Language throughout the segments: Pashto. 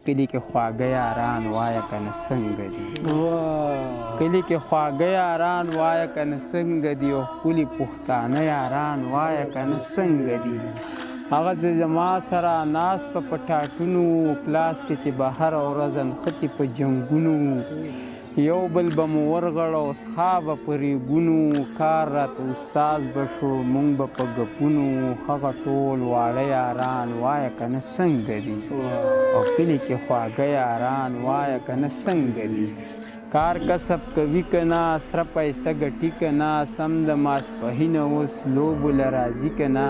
کلی کې خواږه یاران وایه کنه څنګه دي کلی کې خواږه یاران وایه کنه څنګه دي او ښکلي پښتانه یاران وایه کنه څنګه دي هغسې زما سره ناست په ټاټونو کلاس کې چې به هره ورځ نښتې په جنګونو یو بل به مو ورغړ او څښا به په ریګونو کار راته استاز به شو مونږ به په ګپونو هغه ټول واړه یاران وایه کنه څنګه دي او کلي کې خواږه یاران وایه کنه څنګه دي کار کسب کوي که نه سره پیسه ګټي که نه سم د ماسپښینه اوس لوبو له راځي که نه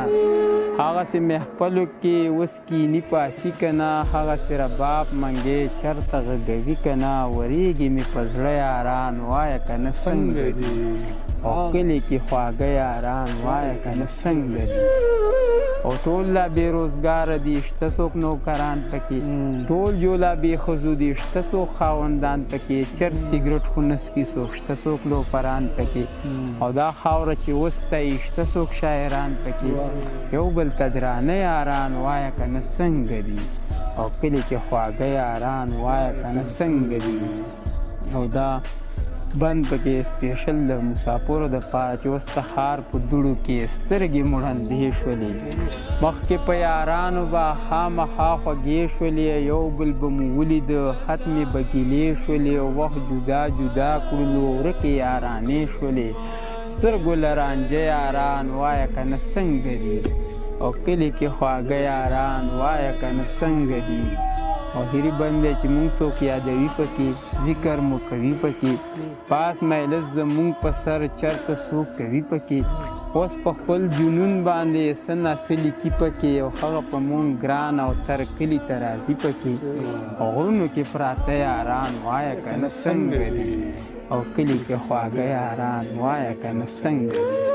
هغسې محفلو کې اوس کیني پاسي که نه هغسې رباب منګې چرته غږوي که نه ورېږي مې په زړه یاران وایه که نه څنګه دي او کلي کې خواږه یاران وایه که نه څنګه دي او ټول لا بېروزګاره دي شته څوک نوکران پکې ټول جولا بې ښځو دي شته څوک خاوندان پکې چرس سګرټ خو نه څکي څوک شته څوک لوپران پکې او دا خاوره چې وستایي شته څوک شاعران پکې یو بل ته درانه یاران وایه که نه څنګه دي او کلي کې خواږه یاران وایه که نه څنګه دي او دا بند پکې سپیشل د مسافرو دپاره چې اوس د ښار په دوړو کې سترګې مړندې شولې مخکې په یارانو به خامخا خوږې شولې یو بل به مو ولیده ختمې به ګیلې شولې وخت جدا جدا کړلو ورکې یارانې شولې سترګو له رانجه یاران وایه که نه څنګه دي او کلي کې خواږه یاران وایه که نه څنګه دي او هیري بند دی چې مونږ څوک یادوي پکې ذکر مو کوي پکې پاس مجلس زمونږ په سر چرته څوک کوي پکې اوس په خپل جنون باندې څه ناڅه لیکي پکې او هغه په مونږ ګران او تر کلي ته راځي پکې او غرونو کې پراته یاران وایه که نه څنګه دي او کلي کې خواږه یاران وایه که نه څنګه دي